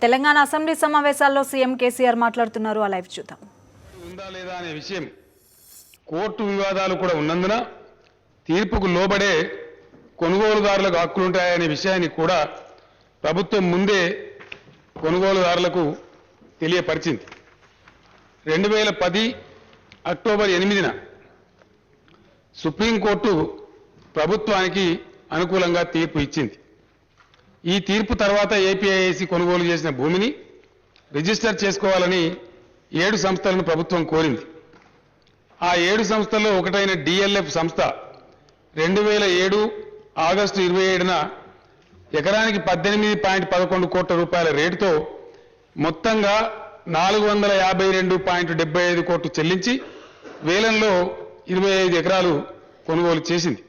Telangana assembly సమావేశాల్లో CM KCR మాట్లాడుతున్నారు. ఆ లైవ్ చూద్దాం. ఉందా లేదా అనే విషయం కోర్టు వివాదాలు కూడా ఉన్నందున తీర్పుకు లోబడే కొనుగోలుదారులకు హక్కులుంటాయనే విషయాన్ని కూడా ప్రభుత్వం ముందే కొనుగోలుదారులకు తెలియపరిచింది. 2010 అక్టోబర్ 8న సుప్రీంకోర్టు ప్రభుత్వానికి అనుకూలంగా తీర్పు ఇచ్చింది. ఈ తీర్పు తర్వాత ఏపీఐఐసి కొనుగోలు చేసిన భూమిని రిజిస్టర్ చేసుకోవాలని 7 సంస్థలను ప్రభుత్వం కోరింది. ఆ 7 సంస్థల్లో ఒకటైన డిఎల్ఎఫ్ సంస్థ 2007 ఆగస్టు 27న ఎకరానికి 18.11 కోట్ల రూపాయల రేటుతో మొత్తంగా 452.75 కోట్లు చెల్లించి వేలంలో 25 ఎకరాలు కొనుగోలు చేసింది.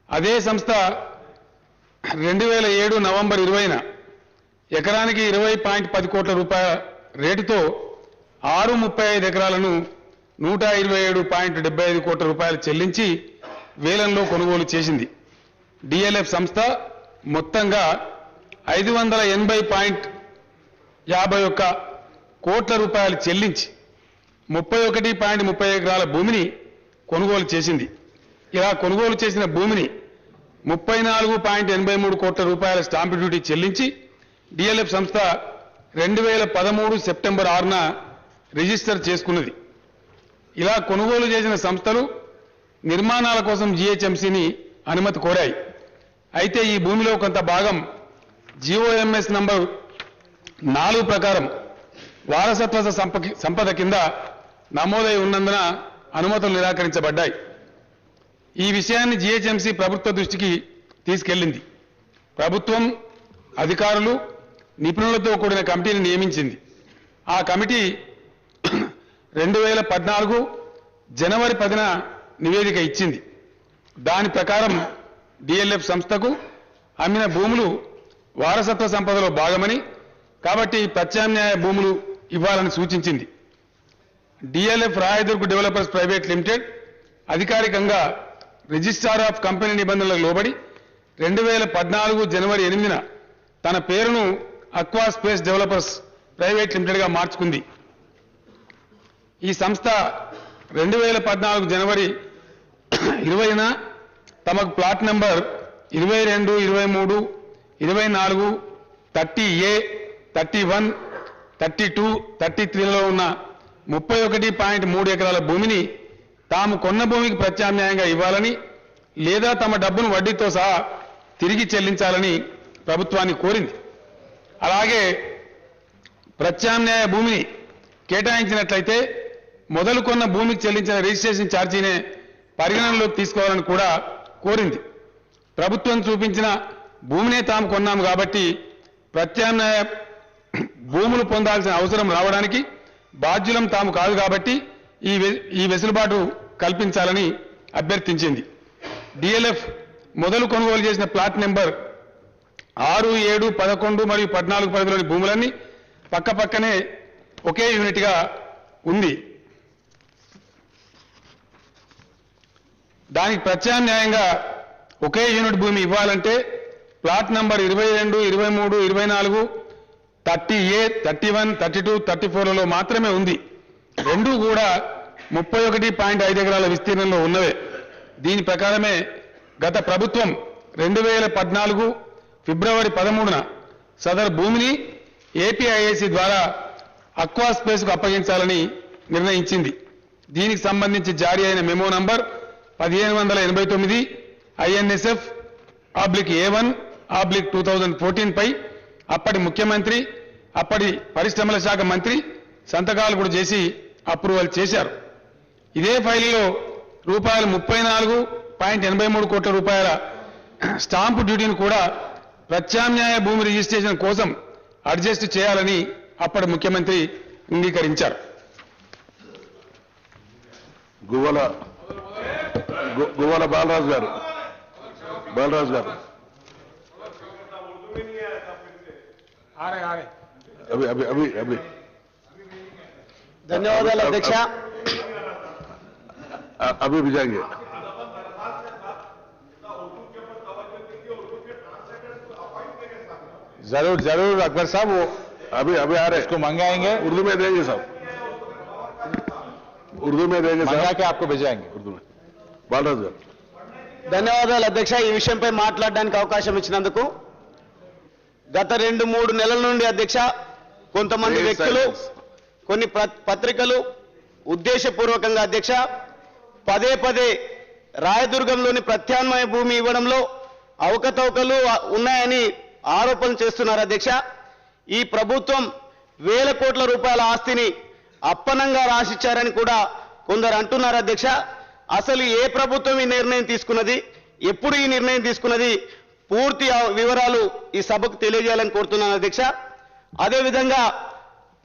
అదే సంస్థ 2007 నవంబర్ 20న ఎకరానికి 20.10 కోట్ల రూపాయల రేటుతో 635 ఎకరాలను 127.75 కోట్ల రూపాయలు చెల్లించి వేలంలో కొనుగోలు చేసింది. డిఎల్ఎఫ్ సంస్థ మొత్తంగా 580.51 కోట్ల రూపాయలు చెల్లించి 31.30 ఎకరాల భూమిని కొనుగోలు చేసింది. ఇలా కొనుగోలు చేసిన భూమిని 34.83 కోట్ల రూపాయల స్టాంపు డ్యూటీ చెల్లించి డిఎల్ఎఫ్ సంస్థ 2013 సెప్టెంబర్ 6న రిజిస్టర్ చేసుకున్నది. ఇలా కొనుగోలు చేసిన సంస్థలు నిర్మాణాల కోసం జీహెచ్ఎంసీని అనుమతి కోరాయి. అయితే ఈ భూమిలో కొంత భాగం జీఓఎంఎస్ నంబర్ 4 ప్రకారం వారసత్వ సంపద కింద నమోదై ఉన్నందున అనుమతులు నిరాకరించబడ్డాయి. ఈ విషయాన్ని జీహెచ్ఎంసీ ప్రభుత్వ దృష్టికి తీసుకెళ్లింది. ప్రభుత్వం అధికారులు నిపుణులతో కూడిన కమిటీని నియమించింది. ఆ కమిటీ 2014 జనవరి 10న నివేదిక ఇచ్చింది. దాని ప్రకారం డిఎల్ఎఫ్ సంస్థకు అమ్మిన భూములు వారసత్వ సంపదలో భాగమని, కాబట్టి ప్రత్యామ్నాయ భూములు ఇవ్వాలని సూచించింది. DLF Rayadurg developers private limited అధికారికంగా రిజిస్ట్రార్ ఆఫ్ కంపెనీ నిబంధనలకు లోబడి 2014 జనవరి 8న తన పేరును అక్వా స్పేస్ డెవలపర్స్ ప్రైవేట్ లిమిటెడ్గా మార్చుకుంది. ఈ సంస్థ 2014 జనవరి 20న తమకు ప్లాట్ నంబర్ 22, 23, 24, 30A, 31, 32, 33లలో ఉన్న 31.3 ఎకరాల భూమిని తాము కొన్న భూమికి ప్రత్యామ్నాయంగా ఇవ్వాలని లేదా తమ డబ్బును వడ్డీతో సహా తిరిగి చెల్లించాలని ప్రభుత్వాన్ని కోరింది. అలాగే ప్రత్యామ్నాయ భూమిని కేటాయించినట్లయితే మొదలు కొన్న భూమికి చెల్లించిన రిజిస్ట్రేషన్ ఛార్జీనే పరిగణనలోకి తీసుకోవాలని కూడా కోరింది. ప్రభుత్వం చూపించిన భూమినే తాము కొన్నాము కాబట్టి ప్రత్యామ్నాయ భూములు పొందాల్సిన అవసరం రావడానికి బాధ్యులం తాము కాదు కాబట్టి ఈ వెసులుబాటు కల్పించాలని అభ్యర్థించింది. డిఎల్ఎఫ్ మొదలు కొనుగోలు చేసిన ప్లాట్ నెంబర్ 6, 7, 11 మరియు 14 పరిధిలోని భూములన్నీ పక్కపక్కనే ఒకే యూనిట్గా ఉంది. దానికి ప్రత్యామ్నాయంగా ఒకే యూనిట్ భూమి ఇవ్వాలంటే ప్లాట్ నంబర్ 22, 23, 24, 30A, 31, 32, 34లలో మాత్రమే ఉంది. రెండూ కూడా 31.5 ఎకరాల విస్తీర్ణంలో ఉన్నవే. దీని ప్రకారమే గత ప్రభుత్వం 2014 ఫిబ్రవరి 13న సదరు భూమిని ఏపీఐఐసి ద్వారా అక్వా స్పేస్కు అప్పగించాలని నిర్ణయించింది. దీనికి సంబంధించి జారీ అయిన మెమో నంబర్ 1589 INSF/A1/2014 పై అప్పటి ముఖ్యమంత్రి, అప్పటి పరిశ్రమల శాఖ మంత్రి సంతకాలు కూడా చేసి అప్రూవల్ చేశారు. ఇదే ఫైలులో రూపాయలు 34.83 కోట్ల రూపాయల స్టాంపు డ్యూటీని కూడా ప్రత్యామ్నాయ భూమి రిజిస్ట్రేషన్ కోసం అడ్జస్ట్ చేయాలని అప్పటి ముఖ్యమంత్రి అంగీకరించారు. గువ్వల బాలరాజు గారు అభి ధన్యవాదాలు అధ్యక్ష. अभी भी जाएंगे. जरूर जरूर अकबर साहब, वो अभी अभी आ रहे इसको मंगाएंगे, उर्दू में देंगे साहब, उर्दू में देंगे मंगा साहब, के आपको भेजाएंगे। उर्दू में बालराज गाరు ధన్యవాదాలు అధ్యక్ష, ఈ విషయంపై మాట్లాడడానికి అవకాశం ఇచ్చినందుకు. గత 2-3 నెలల నుండి అధ్యక్ష కొంతమంది వ్యక్తులు కొన్ని పత్రికలు ఉద్దేశపూర్వకంగా అధ్యక్ష పదే పదే రాయదుర్గంలోని ప్రత్యామ్నాయ భూమి ఇవ్వడంలో అవకతవకలు ఉన్నాయని ఆరోపణలు చేస్తున్నారు అధ్యక్ష. ఈ ప్రభుత్వం వేల కోట్ల రూపాయల ఆస్తిని అప్పనంగా రాసిచ్చారని కూడా కొందరు అంటున్నారు అధ్యక్ష. అసలు ఏ ప్రభుత్వం ఈ నిర్ణయం తీసుకున్నది, ఎప్పుడు ఈ నిర్ణయం తీసుకున్నది, పూర్తి వివరాలు ఈ సభకు తెలియజేయాలని కోరుతున్నాను అధ్యక్ష. అదేవిధంగా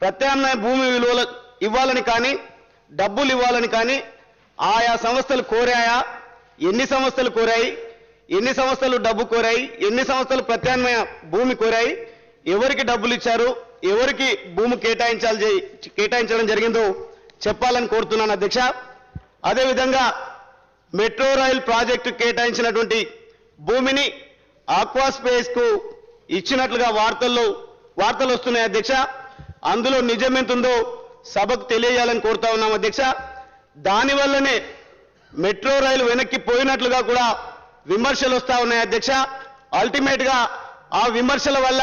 ప్రత్యామ్నాయ భూమి విలువలు ఇవ్వాలని కానీ డబ్బులు ఇవ్వాలని కానీ ఆయా సంస్థలు కోరాయా, ఎన్ని సంస్థలు కోరాయి, ఎన్ని సంస్థలు డబ్బు కోరాయి, ఎన్ని సంస్థలు ప్రత్యామ్నాయ భూమి కోరాయి, ఎవరికి డబ్బులు ఇచ్చారు, ఎవరికి భూమి కేటాయించడం జరిగిందో చెప్పాలని కోరుతున్నాను అధ్యక్ష. అదేవిధంగా మెట్రో రైల్ ప్రాజెక్టు కేటాయించినటువంటి భూమిని ఆక్వా స్పేస్ కు ఇచ్చినట్లుగా వార్తలు వస్తున్నాయి అధ్యక్ష. అందులో నిజమెంతుందో సభకు తెలియజేయాలని కోరుతా ఉన్నాం అధ్యక్ష. దానివల్లనే మెట్రో రైలు వెనక్కి పోయినట్లుగా కూడా విమర్శలు వస్తా ఉన్నాయి అధ్యక్ష. అల్టిమేట్ గా ఆ విమర్శల వల్ల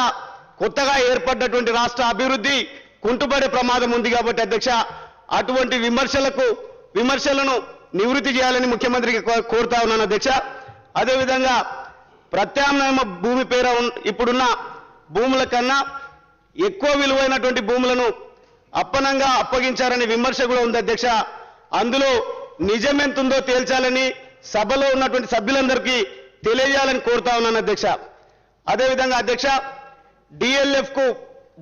కొత్తగా ఏర్పడ్డటువంటి రాష్ట్ర అభివృద్ధి కుంటుపడే ప్రమాదం ఉంది కాబట్టి అధ్యక్ష అటువంటి విమర్శలను నివృత్తి చేయాలని ముఖ్యమంత్రికి కోరుతా ఉన్నాను అధ్యక్ష. అదేవిధంగా ప్రత్యామ్నాయ భూమి పేర ఇప్పుడున్న భూముల కన్నా ఎక్కువ విలువైనటువంటి భూములను అప్పనంగా అప్పగించారనే విమర్శ కూడా ఉంది అధ్యక్ష. అందులో నిజమెంతుందో తేల్చాలని సభలో ఉన్నటువంటి సభ్యులందరికీ తెలియజేయాలని కోరుతా ఉన్నాను అధ్యక్ష. అదేవిధంగా అధ్యక్ష డిఎల్ఎఫ్ కు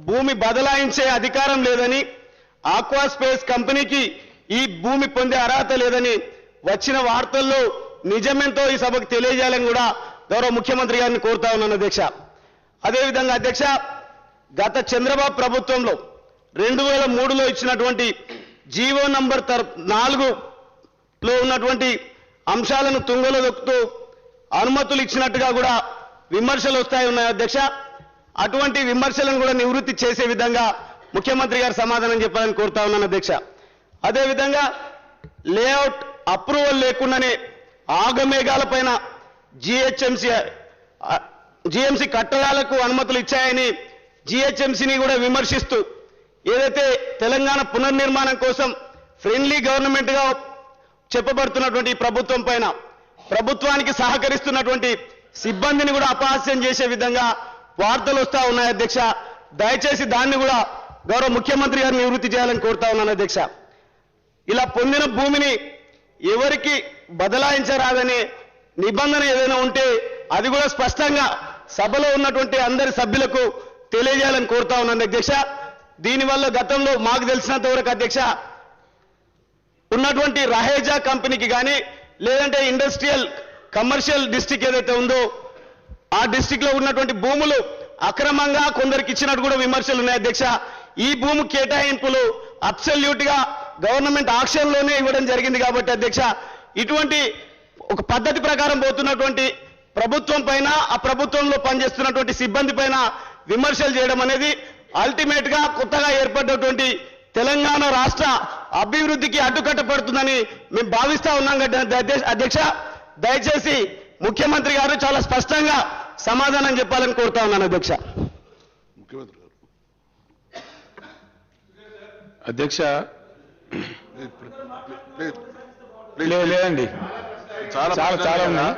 భూమి బదలాయించే అధికారం లేదని, ఆక్వా స్పేస్ కంపెనీకి ఈ భూమి పొందే అర్హత లేదని వచ్చిన వార్తల్లో నిజమెంతో ఈ సభకు తెలియజేయాలని కూడా గౌరవ ముఖ్యమంత్రి గారిని కోరుతా ఉన్నాను అధ్యక్ష. అదేవిధంగా అధ్యక్ష గత చంద్రబాబు ప్రభుత్వంలో 2003లో ఇచ్చినటువంటి జీవో నంబర్ 4లో ఉన్నటువంటి అంశాలను తుంగలో దొక్కుతూ అనుమతులు ఇచ్చినట్టుగా కూడా విమర్శలు ఉన్నాయి అధ్యక్ష. అటువంటి విమర్శలను కూడా నివృత్తి చేసే విధంగా ముఖ్యమంత్రి గారు సమాధానం చెప్పాలని కోరుతా ఉన్నాను అధ్యక్ష. అదేవిధంగా లేఅవుట్ అప్రూవల్ లేకుండానే ఆగమేఘాల పైన జిహెచ్ఎంసీ కట్టడాలకు అనుమతులు ఇచ్చాయని జిహెచ్ఎంసీని కూడా విమర్శిస్తూ ఏదైతే తెలంగాణ పునర్నిర్మాణం కోసం ఫ్రెండ్లీ గవర్నమెంట్ గా చెప్పబడుతున్నటువంటి ప్రభుత్వం పైన ప్రభుత్వానికి సహకరిస్తున్నటువంటి సిబ్బందిని కూడా అపహాస్యం చేసే విధంగా వార్తలు వస్తా ఉన్నాయి అధ్యక్ష. దయచేసి దాన్ని కూడా గౌరవ ముఖ్యమంత్రి గారిని నివృత్తి చేయాలని కోరుతా ఉన్నాను అధ్యక్ష. ఇలా పొందిన భూమిని ఎవరికి బదలాయించరాదనే నిబంధన ఏదైనా ఉంటే అది కూడా స్పష్టంగా సభలో ఉన్నటువంటి అందరి సభ్యులకు తెలియజేయాలని కోరుతా ఉన్నాను అధ్యక్ష. దీనివల్ల గతంలో మాకు తెలిసినంత వరకు అధ్యక్ష ఉన్నటువంటి రహేజా కంపెనీకి కానీ లేదంటే కమర్షియల్ డిస్ట్రిక్ట్ ఏదైతే ఉందో ఆ డిస్ట్రిక్ట్ లో ఉన్నటువంటి భూములు అక్రమంగా కొందరికి ఇచ్చినట్టు కూడా విమర్శలు ఉన్నాయి అధ్యక్ష. ఈ భూమి కేటాయింపులు అబ్సల్యూట్ గా గవర్నమెంట్ ఆక్షన్ లోనే ఇవ్వడం జరిగింది కాబట్టి అధ్యక్ష ఇటువంటి ఒక పద్ధతి ప్రకారం పోతున్నటువంటి ప్రభుత్వం పైన ఆ ప్రభుత్వంలో పనిచేస్తున్నటువంటి సిబ్బంది పైన విమర్శలు చేయడం అనేది అల్టిమేట్ గా కొత్తగా ఏర్పడినటువంటి తెలంగాణ రాష్ట్ర అభివృద్ధికి అడ్డుకట్ట పడుతుందని మేము భావిస్తా ఉన్నాం అధ్యక్ష. దయచేసి ముఖ్యమంత్రి గారు చాలా స్పష్టంగా సమాధానం చెప్పాలని కోరుతా ఉన్నాను అధ్యక్ష. ముఖ్యమంత్రి గారు అధ్యక్ష లేదండి చాలా చాలా ఉన్నాయి.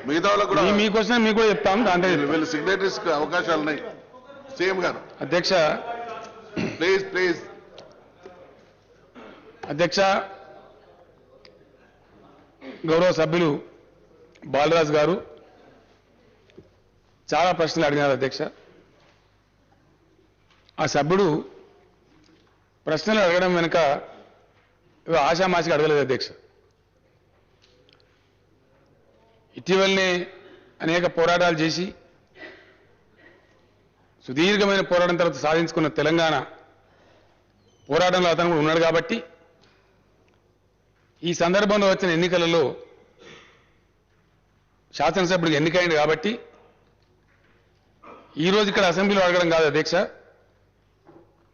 మిగతా వాళ్ళకు కూడా మీకోసం మీకు కూడా చెప్తాం. అంటే వీళ్ళు సిగ్నేటరీస్ అవకాశాలు ఉన్నాయి. సీఎం గారు అధ్యక్ష ప్లీజ్ అధ్యక్ష గౌరవ సభ్యులు బాలరాజ్ గారు చాలా ప్రశ్నలు అడిగినారు అధ్యక్ష. ఆ సభ్యుడు ప్రశ్నలు అడగడం వెనుక ఆశామాషిగా అడగలేదు అధ్యక్ష. ఇటీవలనే అనేక పోరాటాలు చేసి సుదీర్ఘమైన పోరాటం తర్వాత సాధించుకున్న తెలంగాణ పోరాటంలో అతను కూడా ఉన్నాడు కాబట్టి ఈ సందర్భంలో వచ్చిన ఎన్నికలలో శాసనసభ్యుడికి ఎన్నికైంది కాబట్టి ఈ రోజు ఇక్కడ అసెంబ్లీలో అడగడం కాదు అధ్యక్ష,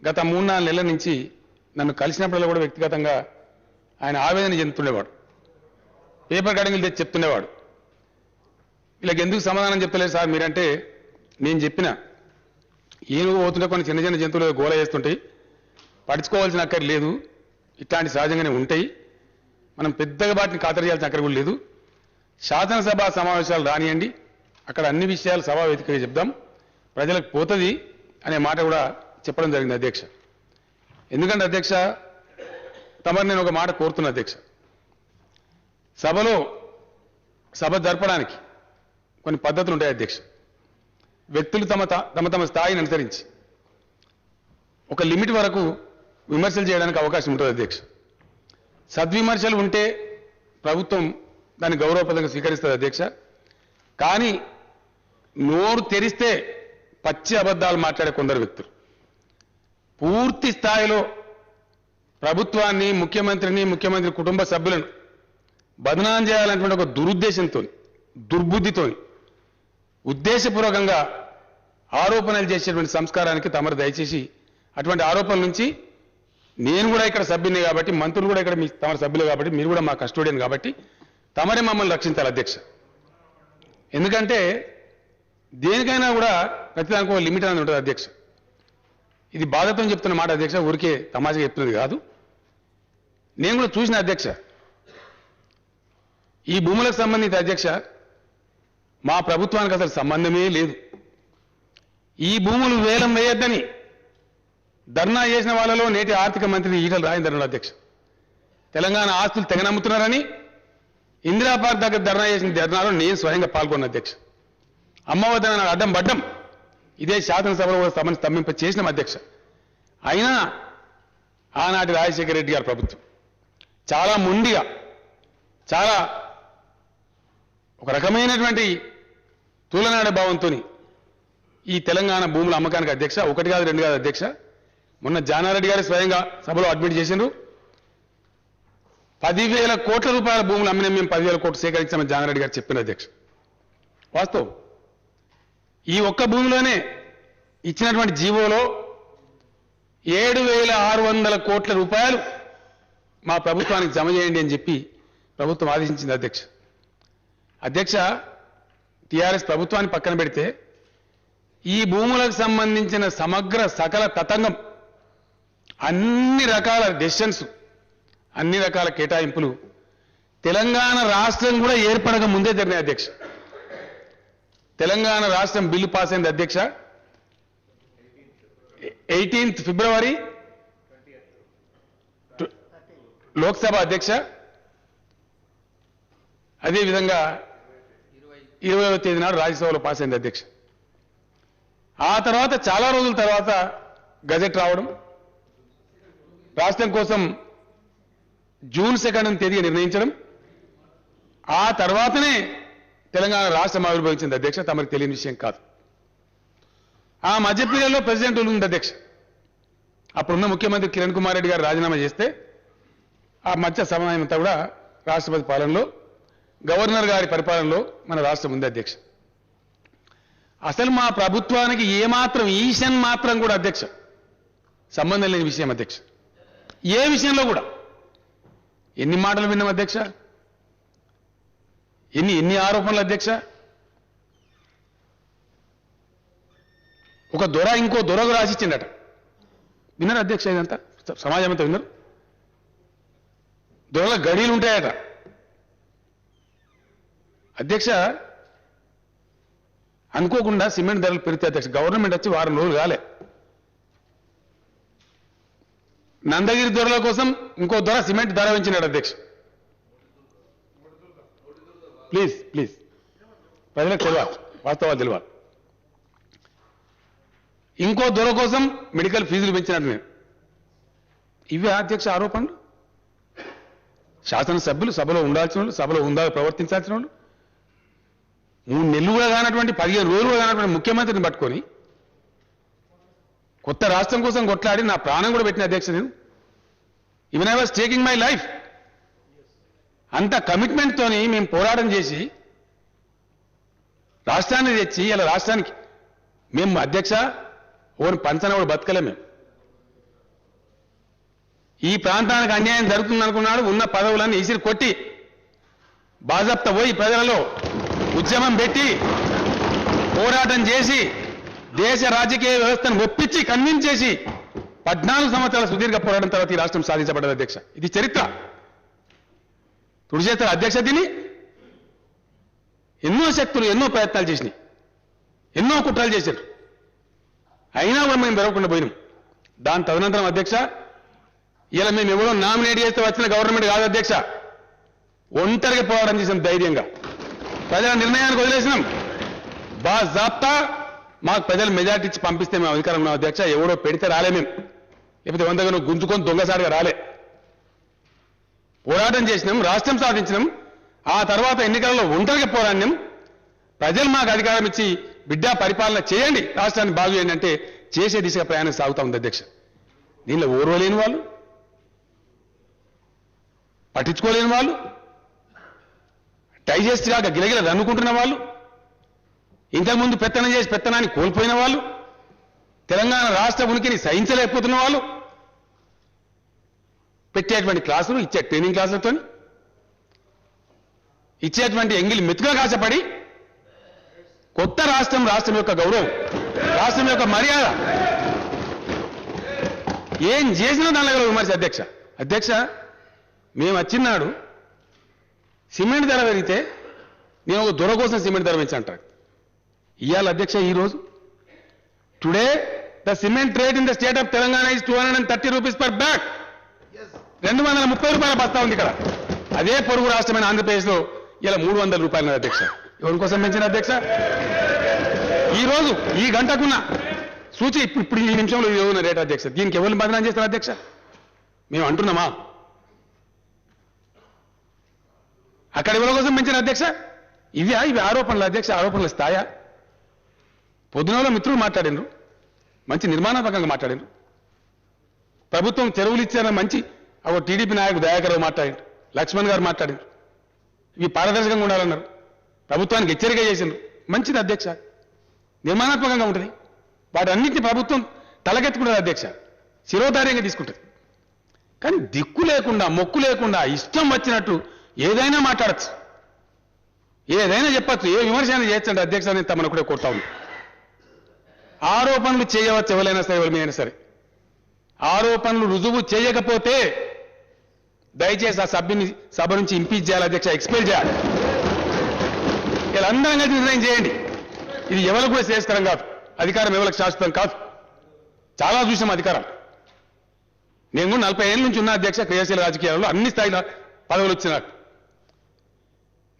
గత 3-4 నెలల నుంచి నన్ను కలిసినప్పుడల్లా కూడా వ్యక్తిగతంగా ఆయన ఆవేదన చెందుతుండేవాడు, పేపర్ కటింగ్లు తెచ్చి చెప్తుండేవాడు. వీళ్ళకి ఎందుకు సమాధానం చెప్తలేదు సార్ మీరంటే, నేను చెప్పిన ఏనుగు పోతుంటే కొన్ని చిన్న చిన్న జంతువులు గోల చేస్తుంటాయి, పడుచుకోవాల్సిన అక్కర లేదు, ఇట్లాంటి సహజంగానే ఉంటాయి, మనం పెద్దగా వాటిని ఖాతరు చేయాల్సిన అక్కర కూడా లేదు. శాసనసభ సమావేశాలు రానియండి, అక్కడ అన్ని విషయాలు సభా వేదికగా చెప్దాం, ప్రజలకు పోతుంది అనే మాట కూడా చెప్పడం జరిగింది అధ్యక్ష. ఎందుకంటే అధ్యక్ష, తమరు నేను ఒక మాట కోరుతున్నా అధ్యక్ష, సభ జరపడానికి కొన్ని పద్ధతులు ఉంటాయి అధ్యక్ష. వ్యక్తులు తమ స్థాయిని అనుసరించి ఒక లిమిట్ వరకు విమర్శలు చేయడానికి అవకాశం ఉంటుంది అధ్యక్ష. సద్విమర్శలు ఉంటే ప్రభుత్వం దాన్ని గౌరవప్రదంగా స్వీకరిస్తుంది అధ్యక్ష. కానీ నోరు తెరిస్తే పచ్చి అబద్ధాలు మాట్లాడే కొందరు వ్యక్తులు పూర్తి స్థాయిలో ప్రభుత్వాన్ని, ముఖ్యమంత్రి కుటుంబ సభ్యులను బదనాం చేయాలనేటువంటి ఒక దురుద్దేశంతో, దుర్బుద్ధితో, ఉద్దేశపూర్వకంగా ఆరోపణలు చేసేటువంటి సంస్కారానికి తమరు దయచేసి అటువంటి ఆరోపణల నుంచి, నేను కూడా ఇక్కడ సభ్యుని కాబట్టి, మంత్రులు కూడా ఇక్కడ తమ సభ్యులు కాబట్టి, మీరు కూడా మా కస్టోడియన్ కాబట్టి తమరే మమ్మల్ని రక్షించాలి అధ్యక్ష. ఎందుకంటే దేనికైనా కూడా ప్రతిదానికి ఒక లిమిట్ అనేది ఉంటుంది అధ్యక్ష. ఇది బాధతో చెప్తున్న మాట అధ్యక్ష, ఊరికే తమాషగా చెప్తున్నది కాదు. నేను కూడా చూసిన అధ్యక్ష, ఈ భూములకు సంబంధించి అధ్యక్ష మా ప్రభుత్వానికి అసలు సంబంధమే లేదు. ఈ భూములు వేలం వేయొద్దని ధర్నా చేసిన వాళ్ళలో నేటి ఆర్థిక మంత్రి ఈటల రాజేందర్ అధ్యక్ష. తెలంగాణ ఆస్తులు తెగనమ్ముతున్నారని ఇందిరా పార్క్ దగ్గర ధర్నా చేసిన ధర్నాలో నేను స్వయంగా పాల్గొన్న అధ్యక్ష. అమ్మవద్దన అడ్డం పడ్డం ఇదే శాసనసభలో కూడా స్తంభింప చేసిన అధ్యక్ష. అయినా ఆనాటి రాజశేఖర రెడ్డి గారి ప్రభుత్వం చాలా మొండిగా, చాలా ఒక రకమైనటువంటి తూలనాడే భావంతో ఈ తెలంగాణ భూముల అమ్మకానికి అధ్యక్ష, 1 కాదు 2 కాదు అధ్యక్ష, మొన్న జానారెడ్డి గారు స్వయంగా సభలో అడ్మిట్ చేసిండ్రు. 10,000 కోట్ల రూపాయల భూములు అమ్మిన మేము 10,000 కోట్లు సేకరించామని జానారెడ్డి గారు చెప్పిన అధ్యక్ష. వాస్తవం. ఈ ఒక్క భూమిలోనే ఇచ్చినటువంటి జీవోలో 7,600 కోట్ల రూపాయలు మా ప్రభుత్వానికి జమ చేయండి అని చెప్పి ప్రభుత్వం ఆదేశించింది అధ్యక్ష. అధ్యక్ష, టీఆర్ఎస్ ప్రభుత్వాన్ని పక్కన పెడితే ఈ భూములకు సంబంధించిన సమగ్ర సకల తతంగం, అన్ని రకాల డెసిషన్స్, అన్ని రకాల కేటాయింపులు తెలంగాణ రాష్ట్రం కూడా ఏర్పడక ముందే జరిగినాయి అధ్యక్ష. తెలంగాణ రాష్ట్రం బిల్లు పాస్ అయింది అధ్యక్ష 18th ఫిబ్రవరి లోక్సభ అధ్యక్ష. అదేవిధంగా 20వ తేదీ నాడు రాజ్యసభలో పాస్ అయింది అధ్యక్ష. ఆ తర్వాత చాలా రోజుల తర్వాత గజెట్ రావడం, రాష్ట్రం కోసం జూన్ 2వ తేదీ నిర్ణయించడం, ఆ తర్వాతనే తెలంగాణ రాష్ట్రం ఆవిర్భవించింది అధ్యక్ష. తమకు తెలియని విషయం కాదు. ఆ మధ్య పీరియడ్లో ప్రెసిడెంట్ ఉంది అధ్యక్ష. అప్పుడున్న ముఖ్యమంత్రి కిరణ్ కుమార్ రెడ్డి గారు రాజీనామా చేస్తే ఆ మధ్య సమయం అంతా కూడా రాష్ట్రపతి పాలనలో, గవర్నర్ గారి పరిపాలనలో మన రాష్ట్రం ఉంది అధ్యక్ష. అసలు మా ప్రభుత్వానికి ఏమాత్రం ఈషన్ మాత్రం కూడా అధ్యక్ష సంబంధం లేని విషయం అధ్యక్ష. ఏ విషయంలో కూడా ఎన్ని మాటలు విన్నాం అధ్యక్ష, ఎన్ని ఆరోపణలు అధ్యక్ష. ఒక దొర ఇంకో దొరకు రాసిచ్చిండట. విన్నారు అధ్యక్ష? ఇదంతా సమాజం అంతా విన్నారు. దొరల గడీలు ఉంటాయట అధ్యక్ష. అనుకోకుండా సిమెంట్ ధరలు పెరిగితే అధ్యక్ష, గవర్నమెంట్ వచ్చి వారం రోజులు కాలే, నందగిరి దొరల కోసం ఇంకో దొర సిమెంట్ ధర పెంచినాడు అధ్యక్ష. ప్లీజ్ ప్రజలకు తెలియాలి, వాస్తవాలు తెలియాలి. ఇంకో దొర కోసం మెడికల్ ఫీజులు పెంచినట్టు నేను. ఇవే అధ్యక్ష ఆరోపణలు. శాసనసభ్యులు సభలో ఉండాల్సిన వాళ్ళు, సభలో ప్రవర్తించాల్సిన వాళ్ళు, 3 నెలలు కూడా కానటువంటి 15 రోజులు కూడా కానటువంటి ముఖ్యమంత్రిని పట్టుకొని కొత్త రాష్ట్రం కోసం కొట్లాడి నా ప్రాణం కూడా పెట్టిన అధ్యక్ష నేను. Even I was taking my life. అంత కమిట్మెంట్ తోని మేము పోరాటం చేసి రాష్ట్రాన్ని తెచ్చి ఇలా రాష్ట్రానికి మేము అధ్యక్ష ఓని పంచన కూడా బతకలే మేము. ఈ ప్రాంతానికి అన్యాయం జరుగుతుంది అనుకున్నాడు, ఉన్న పదవులన్నీ ఇసిరి కొట్టి బాజప్తా పోయి ప్రజలలో ఉద్యమం పెట్టి పోరాటం చేసి దేశ రాజకీయ వ్యవస్థను ఒప్పించి కన్విన్స్ చేసి 14 సంవత్సరాల సుదీర్ఘ పోరాటం తర్వాత ఈ రాష్ట్రం సాధించబడ్డది అధ్యక్ష. ఇది చరిత్ర. తుడిచేస్తారు అధ్యక్ష. దీన్ని ఎన్నో శక్తులు ఎన్నో ప్రయత్నాలు చేసినాయి, ఎన్నో కుట్రలు చేశారు, అయినా కూడా మేము జరగకుండా పోయినాం. దాని తదనంతరం అధ్యక్ష ఇలా మేము ఎవరో నామినేట్ చేస్తే వచ్చిన గవర్నమెంట్ కాదు అధ్యక్ష. ఒంటరిగా పోరాటం చేసాం ధైర్యంగా, ప్రజల నిర్ణయానికి వదిలేసినాం. బాజాప్తా మాకు ప్రజలు మెజార్టీ ఇచ్చి పంపిస్తే మేము అధికారం ఉన్నాం అధ్యక్ష. ఎవడో పెడితే రాలే మేము, లేకపోతే వందగా గుంజుకొని దొంగసారిగా రాలే. పోరాటం చేసినాం, రాష్ట్రం సాధించినాం. ఆ తర్వాత ఎన్నికలలో ఒంటరిగా పోరాడినాం. ప్రజలు మాకు అధికారం ఇచ్చి బిడ్డ పరిపాలన చేయండి, రాష్ట్రాన్ని బాగు చేయండి అంటే చేసే దిశగా ప్రయాణం సాగుతా ఉంది అధ్యక్ష. దీనిలో ఓర్వలేని వాళ్ళు, పట్టించుకోలేని వాళ్ళు, డైజెస్ట్ కాక గిలగిల రన్నుకుంటున్న వాళ్ళు, ఇంతకుముందు పెత్తనం చేసి పెత్తనాన్ని కోల్పోయిన వాళ్ళు, తెలంగాణ రాష్ట్ర ఉనికిని సహించలేకపోతున్న వాళ్ళు, పెట్టేటువంటి క్లాసులు ఇచ్చే ట్రైనింగ్ క్లాసులతో ఇచ్చేటువంటి ఎంగిలి మెతుగా కాసపడి కొత్త రాష్ట్రం, రాష్ట్రం యొక్క గౌరవం, రాష్ట్రం యొక్క మర్యాద ఏం చేసినా దానిలో విమర్శ అధ్యక్ష. అధ్యక్ష మేము వచ్చినాడు సిమెంట్ ధర పెరిగితే నేను ఒక దొర కోసం సిమెంట్ ధర పెంచి అంటారు. ఇవాళ అధ్యక్ష ఈరోజు today the cement rate in the state of Telangana is 230 rupees per bag. 230 రూపాయల బస్తా ఉంది ఇక్కడ. అదే పొరుగు రాష్ట్రమైన ఆంధ్రప్రదేశ్లో ఇలా 300 రూపాయలు అధ్యక్ష. ఎవరి కోసం పెంచిన అధ్యక్ష? ఈ రోజు ఈ గంటకున్న సూచి ఇప్పుడు ఈ నిమిషంలో ఉన్న రేట్ అధ్యక్ష. దీనికి ఎవరిని బదనాం చేస్తారు అధ్యక్ష? మేము అంటున్నామా? అక్కడ ఎవరి కోసం పెంచిన అధ్యక్ష? ఇవి ఆరోపణలు అధ్యక్ష. ఆరోపణల స్థాయా? పొద్దునలో మిత్రులు మాట్లాడినరు, మంచి నిర్మాణాత్మకంగా మాట్లాడినరు. ప్రభుత్వం చెరువులు ఇచ్చారని మంచి ఒక టీడీపీ నాయకుడు దయాకరావు మాట్లాడారు, లక్ష్మణ్ గారు మాట్లాడారు. ఇవి పారదర్శకంగా ఉండాలన్నారు, ప్రభుత్వానికి హెచ్చరిక చేసిండ్రు. మంచిది అధ్యక్ష, నిర్మాణాత్మకంగా ఉంటుంది. వాటన్నింటినీ ప్రభుత్వం తలకెత్తుకుంటుంది అధ్యక్ష, శిరోధార్యంగా తీసుకుంటుంది. కానీ దిక్కు లేకుండా, మొక్కు లేకుండా ఇష్టం వచ్చినట్టు ఏదైనా మాట్లాడచ్చు, ఏదైనా చెప్పచ్చు, ఏ విమర్శ అయినా చేయొచ్చండి అధ్యక్ష. అని తమను కూడా కోరుతా ఉంది. ఆరోపణలు చేయవచ్చు ఎవరైనా సరే, ఎవరి మీదైనా సరే. ఆరోపణలు రుజువు చేయకపోతే దయచేసి ఆ సభ్యుని సభ నుంచి ఇంపీచ్ చేయాలి అధ్యక్ష, ఎక్స్పెల్ చేయాలి. ఇలా అందరం కలిసి నిర్ణయం చేయండి. ఇది ఎవరికి కూడా శ్రేయస్కరం కాదు. అధికారం ఎవరికి శాశ్వతం కాదు. చాలా చూసాం అధికారం. నేను కూడా 40 ఏళ్ళ నుంచి ఉన్న అధ్యక్ష క్రియాశీల రాజకీయాల్లో అన్ని స్థాయిలో పదవులు వచ్చినారు.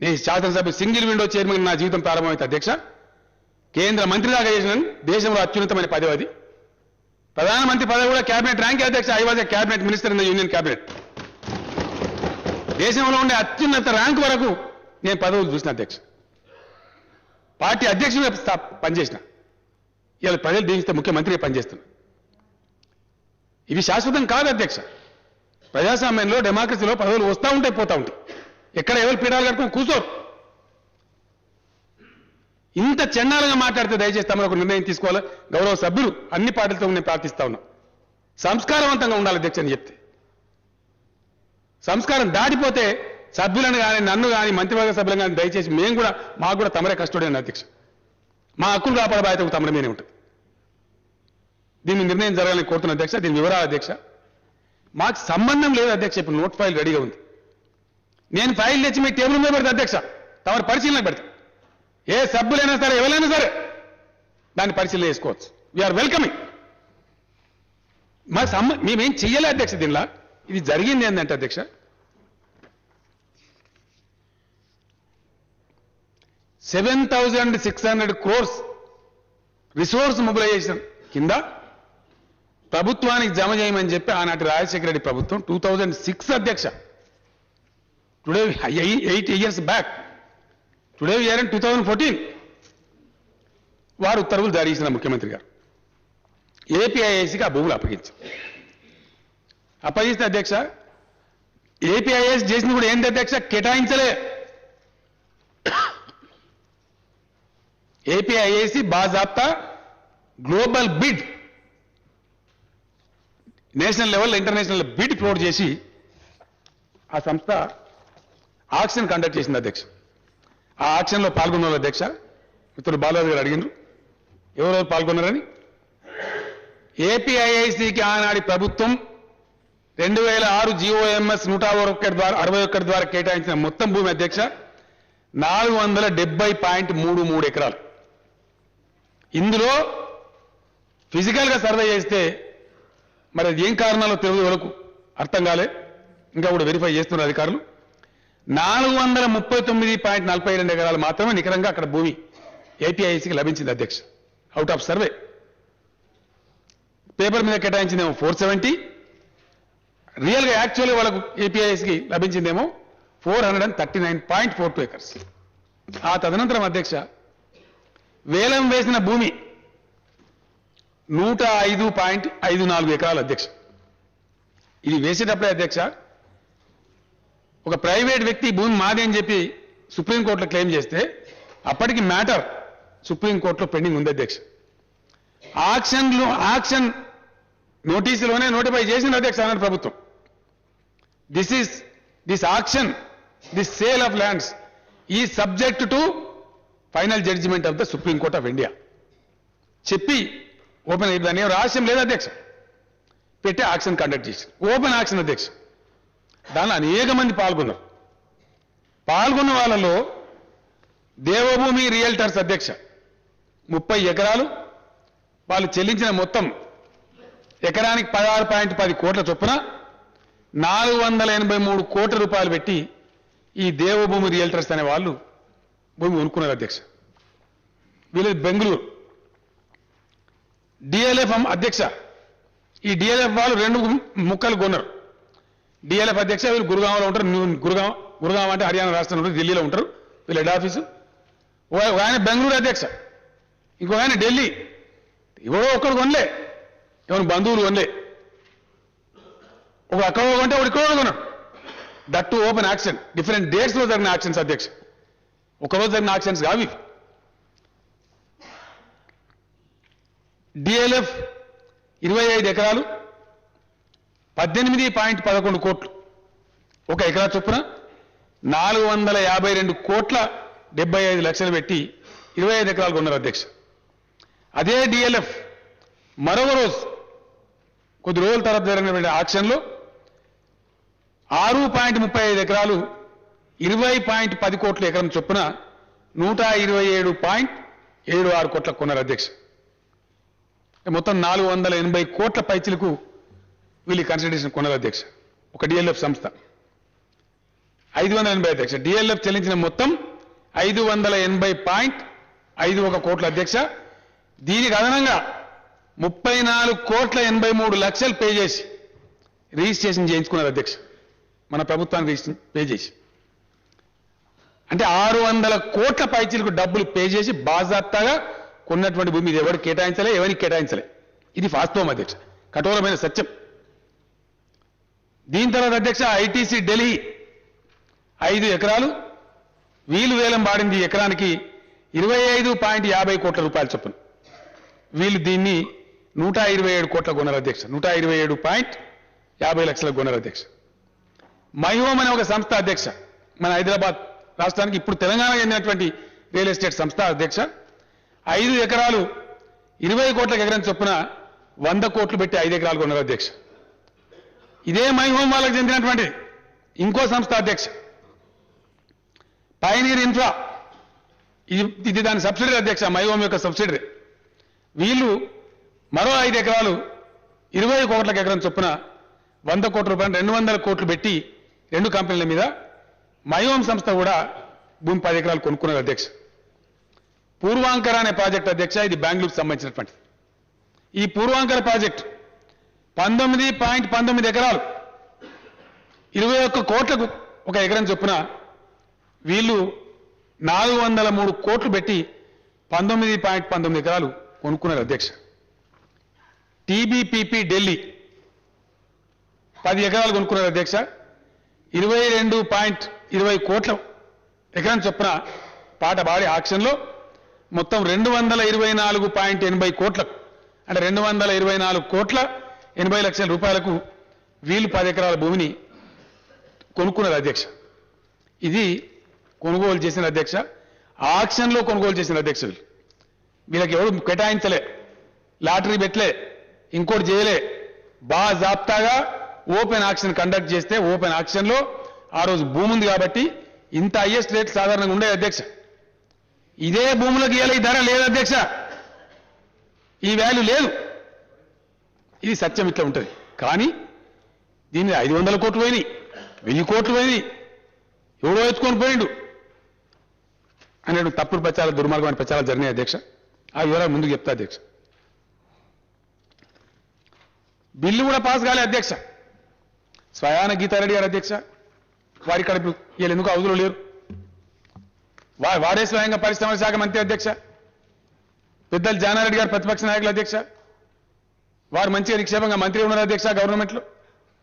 నేను శాసనసభ సింగిల్ విండో చైర్మన్ నా జీవితం ప్రారంభమైతే అధ్యక్ష. కేంద్ర మంత్రి దాకా చేసిన దేశంలో అత్యున్నతమైన పదవి అది. ప్రధానమంత్రి పదవి కూడా క్యాబినెట్ ర్యాంక్ అధ్యక్ష. I was a cabinet minister in the union cabinet. దేశంలో ఉండే అత్యున్నత ర్యాంక్ వరకు నేను పదవులు చూసిన అధ్యక్ష. పార్టీ అధ్యక్షుడిగా పనిచేసిన. ఇవాళ ప్రజలు దీనిస్తే ముఖ్యమంత్రిగా పనిచేస్తున్నా. ఇవి శాశ్వతం కాదు అధ్యక్ష. ప్రజాస్వామ్యంలో, డెమోక్రసీలో పదవులు వస్తూ ఉంటాయి, పోతా ఉంటాయి. ఎక్కడ ఎవరు పీడాలు కట్టుకుని కూర్చోరు. ఇంత చెండాలంగా మాట్లాడితే దయచేసి తమకు ఒక నిర్ణయం తీసుకోవాలి. గౌరవ సభ్యులు అన్ని పార్టీలతో నేను ప్రార్థిస్తా ఉన్నా, సంస్కారవంతంగా ఉండాలి అధ్యక్ష అని చెప్తే. సంస్కారం దాటిపోతే సభ్యులను కానీ, నన్ను కానీ, మంత్రివర్గ సభ్యులను కానీ దయచేసి మేము కూడా, మాకు కూడా తమరే కష్టపడే అధ్యక్ష. మా హక్కులు కాపాడే బాధ్యత తమరి మీదే ఉంటుంది. దీన్ని నిర్ణయం జరగాలని కోరుతున్న అధ్యక్ష. దీని వివరాలు అధ్యక్ష మాకు సంబంధం లేదు అధ్యక్ష. ఇప్పుడు నోట్ ఫైల్ రెడీగా ఉంది. నేను ఫైల్ తెచ్చి మీ టేబుల్ మీద పెడతా అధ్యక్ష, తమరి పరిశీలన పెడతా. ఏ సభ్యులైనా సరే, ఎవరైనా సరే దాన్ని పరిశీలన చేసుకోవచ్చు. We are welcoming. మా మేమేం చెయ్యలే అధ్యక్ష. దీనిలా ఇది జరిగింది ఏంటంటే అధ్యక్ష, $7,600 crores రిసోర్స్ మొబిలైజేషన్ కింద ప్రభుత్వానికి జమ చేయమని చెప్పి ఆనాటి రాజశేఖర రెడ్డి ప్రభుత్వం 2006 అధ్యక్ష. Today 8 years back, today year 2014 వారు ఉత్తర్వులు జారీ చేసిన ముఖ్యమంత్రి గారు. ఏపీఐఐసికి ఆ భూములు అప్పగిస్తే అధ్యక్ష, ఏపీఐఐసి చేసింది కూడా ఏంటి అధ్యక్ష, కేటాయించలే. ఏపీఐఐసి బాజాప్తా global bid, national level international bid float చేసి ఆ సంస్థ ఆక్షన్ కండక్ట్ చేసింది అధ్యక్ష. ఆ ఆక్షన్లో పాల్గొన్న వాళ్ళు అధ్యక్ష మిత్రుడు బాలరాజు గారు అడిగినారు ఎవరెవరు పాల్గొన్నారని. ఏపీఐఐసికి ఆనాడి ప్రభుత్వం 2006 GOMS 161 ద్వారా కేటాయించిన మొత్తం భూమి అధ్యక్ష 470.33 ఎకరాలు. ఇందులో ఫిజికల్ గా సర్వే చేస్తే మరి అది ఏం కారణాలో తెలియదు, వరకు అర్థం కాలే, ఇంకా కూడా వెరిఫై చేస్తున్నారు అధికారులు. 439.42 ఎకరాలు మాత్రమే నికరంగా అక్కడ భూమి ఏపీఐసికి లభించింది అధ్యక్ష. అవుట్ ఆఫ్ సర్వే పేపర్ మీద కేటాయించిందేమో 470, రియల్ గా యాక్చువల్గా వాళ్ళకు ఏపీఐసికి లభించిందేమో 439.42 ఎకర్స్. ఆ తదనంతరం అధ్యక్ష వేలం వేసిన భూమి 105.54 ఎకరాలు అధ్యక్ష. ఇది వేసేటప్పుడే అధ్యక్ష ఒక ప్రైవేట్ వ్యక్తి భూమి మాది అని చెప్పి సుప్రీంకోర్టులో క్లెయిమ్ చేస్తే అప్పటికి మ్యాటర్ సుప్రీంకోర్టులో పెండింగ్ ఉంది అధ్యక్ష. ఆక్షన్ నోటీసులోనే నోటిఫై చేసింది అధ్యక్ష ఆనాడు ప్రభుత్వం. This auction, this sale of lands ఈ subject to final judgement of the supreme court of India చెప్పి ఓపెన్ దాని రహస్యం లేదు అధ్యక్ష, పెట్టి ఆక్షన్ కండక్ట్ చేసి ఓపెన్ ఆక్షన్ అధ్యక్ష. దానిలో అనేక మంది పాల్గొన్నారు. పాల్గొన్న వాళ్ళలో దేవభూమి రియల్టర్స్ అధ్యక్ష 30 ఎకరాలు, వాళ్ళు చెల్లించిన మొత్తం ఎకరానికి 16.10 కోట్ల చొప్పున 483 కోట్ల రూపాయలు పెట్టి ఈ దేవభూమి రియల్టర్స్ అనే వాళ్ళు భూమి కొనుక్కున్నారు అధ్యక్ష. వీళ్ళు బెంగళూరు. డిఎల్ఎఫ్ అధ్యక్ష, ఈ డిఎల్ఎఫ్ వాళ్ళు 2 ముక్కలు కొన్నారు. డిఎల్ఎఫ్ అధ్యక్ష వీళ్ళు గురుగాంలో ఉంటారు. గురుగాం అంటే హర్యానా రాష్ట్రంలో ఉంటారు, ఢిల్లీలో ఉంటారు వీళ్ళ హెడ్ ఆఫీసు. ఒక ఆయన బెంగళూరు అధ్యక్ష, ఇంకో ఆయన ఢిల్లీ. ఎవరో ఒక్కడు కొనలే, ఎవరి బంధువులు కొనలే. ఒక అక్కడ కొంటే ఒకటి ఇక్కడ కొన్నాడు. That to open action, different dates లో జరిగిన యాక్షన్స్ అధ్యక్ష, ఒకరోజు జరిగిన యాక్షన్స్ కావి. డిఎల్ఎఫ్ 25 ఎకరాలు 18.11 కోట్లు, ఒక ఎకరా చొప్పున 452 కోట్ల 75 లక్షలు పెట్టి 25 ఎకరాలు కొన్నారు అధ్యక్ష. అదే డిఎల్ఎఫ్ మరొక రోజు కొద్ది రోజుల తర్వాత జరిగిన ఆక్షన్లో 6.35 ఎకరాలు 20.10 కోట్ల ఎకరం చొప్పున 127.76 కోట్ల కొన్నారు అధ్యక్ష. మొత్తం 480 కోట్ల పైచిలకు వీళ్ళు కన్సిడరేషన్ కొన్నారు అధ్యక్ష. ఒక డిఎల్ఎఫ్ సంస్థ 580 అధ్యక్ష. డిఎల్ఎఫ్ చెల్లించిన మొత్తం 580.51 కోట్ల అధ్యక్ష. దీనికి అదనంగా 34.83 పే చేసి రిజిస్ట్రేషన్ చేయించుకున్నారు అధ్యక్ష, మన ప్రభుత్వానికి రిజిస్ట్రేషన్ పే చేసి. అంటే 600 కోట్ల పైచీలకు డబ్బులు పే చేసి బాజాప్తాగా కొన్నటువంటి భూమి ఇది ఎవరు కేటాయించలే, ఎవరికి కేటాయించలే. ఇది వాస్తవం అధ్యక్ష, కఠోరమైన సత్యం. దీని తర్వాత అధ్యక్ష ఐటీసీ ఢిల్లీ 5 ఎకరాలు వీళ్ళు వేలం పాడింది ఎకరానికి 25.50 కోట్ల రూపాయలు చొప్పున. వీళ్ళు దీన్ని 127 కోట్ల కొన్నారు అధ్యక్ష, 127.50 లక్షలకు కొన్నారు అధ్యక్ష. మైహోమ్ అనే ఒక సంస్థ అధ్యక్ష, మన హైదరాబాద్ రాష్ట్రానికి ఇప్పుడు తెలంగాణ చెందినటువంటి రియల్ ఎస్టేట్ సంస్థ అధ్యక్ష 5 ఎకరాలు 20 కోట్ల ఎకరం చొప్పున 100 కోట్లు పెట్టి 5 ఎకరాలు కొన్నారు అధ్యక్ష. ఇదే మైహోమ్ వాళ్ళకి చెందినటువంటి ఇంకో సంస్థ అధ్యక్ష పైనీర్ ఇన్ఫ్రా, ఇది దాని సబ్సిడరీ అధ్యక్ష, మైహోమ్ యొక్క సబ్సిడరీ. వీళ్ళు మరో 5 ఎకరాలు 20 కోట్ల ఎకరం చొప్పున 100 కోట్ల రూపాయలు 200 కోట్లు పెట్టి 2 కంపెనీల మీద మైహోమ్ సంస్థ కూడా భూమి 10 ఎకరాలు కొనుక్కున్నారు అధ్యక్ష. పూర్వాంకర అనే ప్రాజెక్ట్ అధ్యక్ష, ఇది బెంగళూరుకు సంబంధించినటువంటి. ఈ పూర్వాంకర ప్రాజెక్ట్ 19.19 ఎకరాలు 21 కోట్లకు ఒక ఎకరం చొప్పున వీళ్ళు 403 కోట్లు పెట్టి 19.19 ఎకరాలు కొనుక్కున్నారు అధ్యక్ష. టీబీపీపీ ఢిల్లీ 10 ఎకరాలు కొనుక్కున్నారు అధ్యక్ష, 22.20 కోట్ల ఎకరం చొప్పున పాట బాడి ఆక్షన్లో మొత్తం 224.80 కోట్లకు అంటే 224 కోట్ల 80 లక్షల రూపాయలకు వీళ్ళు 10 ఎకరాల భూమిని కొనుక్కున్నారు అధ్యక్ష. ఇది కొనుగోలు చేసిన అధ్యక్ష, ఆక్షన్లో కొనుగోలు చేసిన అధ్యక్షులు. వీళ్ళకి ఎవరు కేటాయించలే, లాటరీ పెట్టలే, ఇంకోటి చేయలే. బాజాప్తాగా ఓపెన్ ఆక్షన్ కండక్ట్ చేస్తే ఓపెన్ ఆక్షన్లో ఆ రోజు భూమి ఉంది కాబట్టి ఇంత హైయెస్ట్ రేట్ సాధారణంగా ఉండే అధ్యక్ష. ఇదే భూములకు ఇవ్వాలి ఈ ధర లేదు అధ్యక్ష, ఈ వాల్యూ లేదు. ఇది సత్యం, ఇట్లా ఉంటుంది. కానీ దీన్ని 500 కోట్లు పోయినాయి, 1000 కోట్లు పోయినాయి, ఎవడో ఎత్తుకొని పోయిండు అనేటువంటి తప్పుడు ప్రచారాలు, దుర్మార్గమైన ప్రచారాలు జరిగినాయి అధ్యక్ష. ఆ వివరాలు ముందుకు చెప్తా అధ్యక్ష. బిల్లు కూడా పాస్ కాలే అధ్యక్ష. స్వయాన గీతారెడ్డి గారు అధ్యక్ష, వారి కడుపు వీళ్ళు ఎందుకు హౌజులో లేరు, వాడే స్వయంగా పరిశ్రమల శాఖ మంత్రి అధ్యక్ష. పెద్దలు జానారెడ్డి గారు ప్రతిపక్ష నాయకులు అధ్యక్ష, వారు మంచిగా నిక్షేపంగా మంత్రి ఉన్నారు అధ్యక్ష గవర్నమెంట్లో,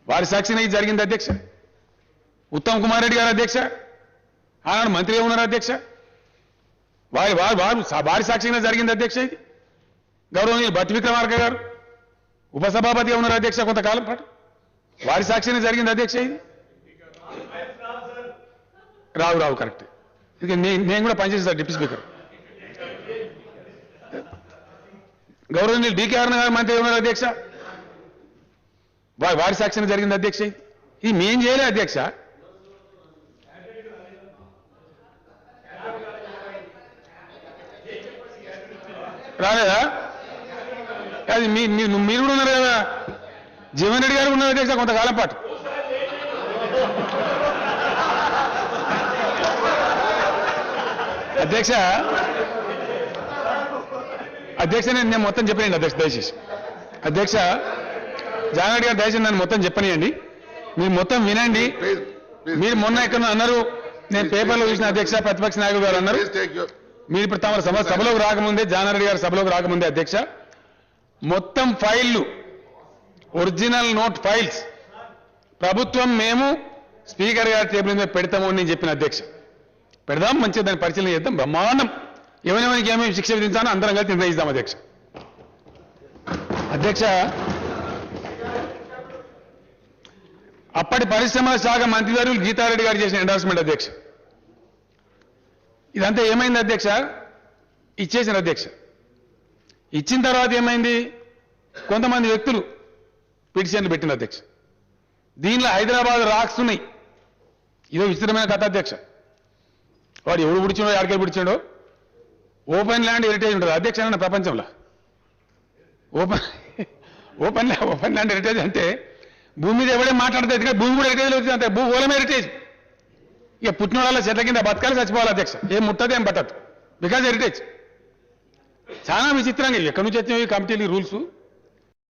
వారి సాక్షిని ఇది జరిగింది అధ్యక్ష. ఉత్తమ్ కుమార్ రెడ్డి గారు అధ్యక్ష, ఆనాడు మంత్రిగా ఉన్నారు అధ్యక్ష, వారి సాక్షిగా జరిగింది అధ్యక్ష. ఇది గౌరవనీయులు భట్టి విక్రమార్క గారు ఉపసభాపతిగా ఉన్నారు అధ్యక్ష కొంతకాలం పాటు, వారి సాక్షిగా జరిగింది అధ్యక్ష. ఇది రావు కరెక్ట్. ఇక నేను కూడా పనిచేస్తాను డిప్యూటీ స్పీకర్. గౌరవనీయులు డికే అరుణ గారు మంత్రి ఉన్నారు అధ్యక్ష, వారి సాక్షిగా జరిగింది అధ్యక్ష. ఇది మేం చేయలే అధ్యక్ష. రాలేదా? అది మీరు కూడా ఉన్నారు కదా, జీవన్ రెడ్డి గారు ఉన్నారు అధ్యక్ష కొంతకాలం పాటు. అధ్యక్ష నేను మొత్తం చెప్పనండి అధ్యక్ష దయచేసి. అధ్యక్ష జానారెడ్డి గారు దయచేసి నన్ను మొత్తం చెప్పనియండి, మీరు మొత్తం వినండి. Please, please. మీరు మొన్న ఎక్కడ అన్నారు, నేను పేపర్లో చూసిన అధ్యక్ష, ప్రతిపక్ష నాయకులు గారు అన్నారు, Please take your... మీరు ఇప్పుడు తమ సభలోకి రాకముందే, జానారెడ్డి గారు సభలోకి రాకముందే అధ్యక్ష, మొత్తం ఫైళ్లు, ఒరిజినల్ నోట్ ఫైల్స్ ప్రభుత్వం మేము స్పీకర్ గారి టేబుల్ మీద పెడతాము అని నేను చెప్పిన అధ్యక్ష. పెడదాం, మంచిగా దాన్ని పరిశీలన చేద్దాం, బ్రహ్మాండం, ఎవరెవరికి ఏమేమి శిక్ష విధించాలో అందరం కలిసి నిర్ణయిస్తాం అధ్యక్ష. అధ్యక్ష అప్పటి పరిశ్రమల శాఖ మంత్రివర్యులు గీతారెడ్డి గారు చేసిన ఎండార్స్మెంట్ అధ్యక్ష. ఇదంతా ఏమైంది అధ్యక్ష? ఇచ్చేసిన అధ్యక్ష. ఇచ్చిన తర్వాత ఏమైంది, కొంతమంది వ్యక్తులు పిటిషన్లు పెట్టిన అధ్యక్ష. దీనిలో హైదరాబాద్ రాక్స్ ఉన్నాయి. ఇదో విచిత్రమైన కథ అధ్యక్ష. వాడు ఎవడు పిడిచాడో, ఎక్కడికి పిడిచాడో, ఓపెన్ ల్యాండ్ హెరిటేజ్ ఉంటుంది అధ్యక్ష అన్న ప్రపంచంలో. ఓపెన్ ల్యాండ్ హెరిటేజ్ అంటే భూమి మీద ఎవడే మాట్లాడుతుంది కానీ భూమి కూడా హెరిటేజ్ వచ్చింది అంతే, ఓలం హెరిటేజ్. ఇక పుట్టిన వాళ్ళ చెట్ల కింద బతకాలి, చచ్చిపోవాలి అధ్యక్ష, ఏం ముట్టదు ఏం పట్టదు, బికాజ్ హెరిటేజ్. చాలా విచిత్రంగా ఎక్కడి నుంచి వచ్చినాయి కమిటీలు రూల్స్.